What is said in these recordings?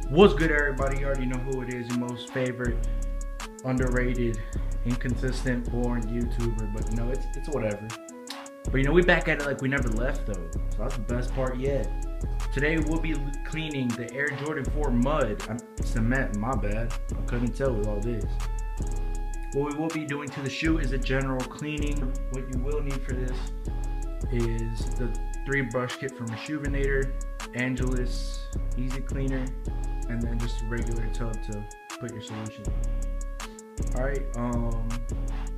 What's good, everybody? You already know who it is. Your most favorite, underrated, inconsistent, boring YouTuber. But you know, it's whatever. But you know, we back at it like we never left though. So that's the best part yet. Today we'll be cleaning the Air Jordan 4 mud. Cement, my bad. I couldn't tell with all this. What we will be doing to the shoe is a general cleaning. What you will need for this is the 3 brush kit from Rejuvenator, Angelus Easy Cleaner, and then just a regular tub to put your solution in. Alright,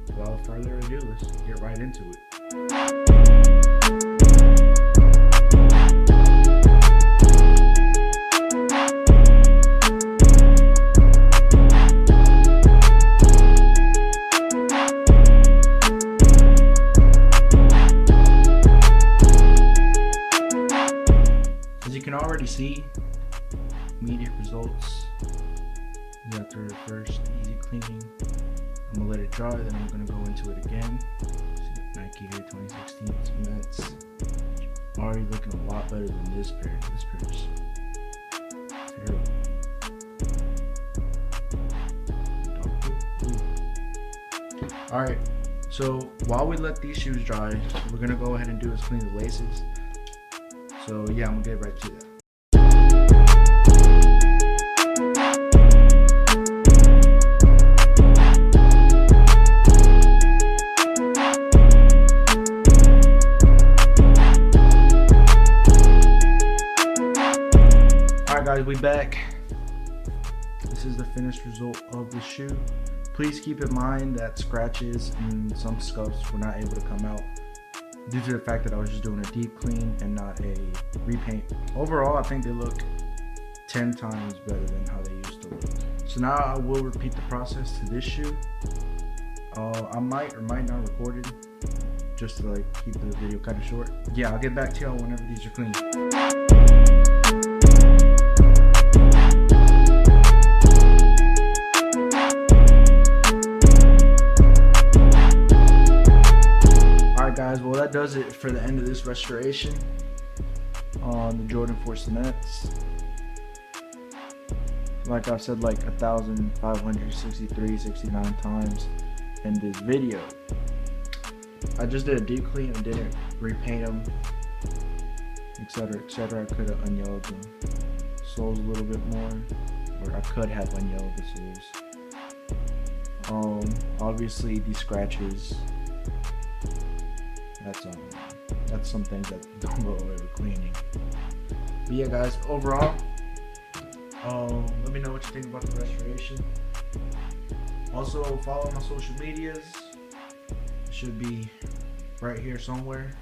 without further ado, let's get right into it. As you can already see, immediate results after the first easy cleaning. I'm gonna let it dry, then I'm gonna go into it again. See the Nike Air 2016 cements. Already looking a lot better than this pair. This pair is terrible. Alright, so while we let these shoes dry, what we're gonna go ahead and do is clean the laces. So yeah, I'm gonna get right to that. Alright guys, we back. This is the finished result of the shoe. Please keep in mind that scratches and some scuffs were not able to come out due to the fact that I was just doing a deep clean and not a repaint. Overall, I think they look 10 times better than how they used to look. So now I will repeat the process to this shoe. I might or might not record it just to like keep the video kind of short. Yeah, I'll get back to y'all whenever these are clean. Guys, well that does it for the end of this restoration on the Jordan 4 cements. Like I said, like 1,569 times in this video. I just did a deep clean and didn't repaint them, etc, etc. I could have unyellowed them soles a little bit more, or I could have unyellowed the soles. Obviously these scratches, that's some things that don't go away with cleaning. But yeah guys, overall, let me know what you think about the restoration. Also follow my social medias. It should be right here somewhere.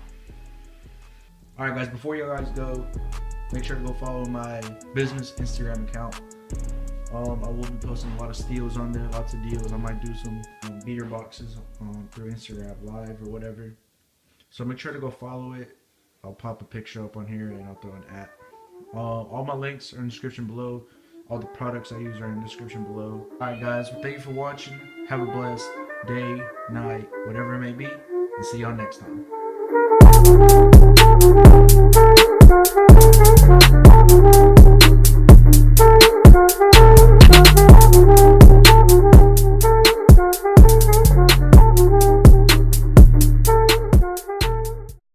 Alright guys, before you guys go, make sure to go follow my business Instagram account. I will be posting a lot of steals on there, lots of deals. I might do some beater boxes through Instagram Live or whatever. So make sure to go follow it. I'll pop a picture up on here and I'll throw an @ all my links are in the description below. All the products I use are in the description below. Alright guys, well, thank you for watching. Have a blessed day, night, whatever it may be, and see y'all next time.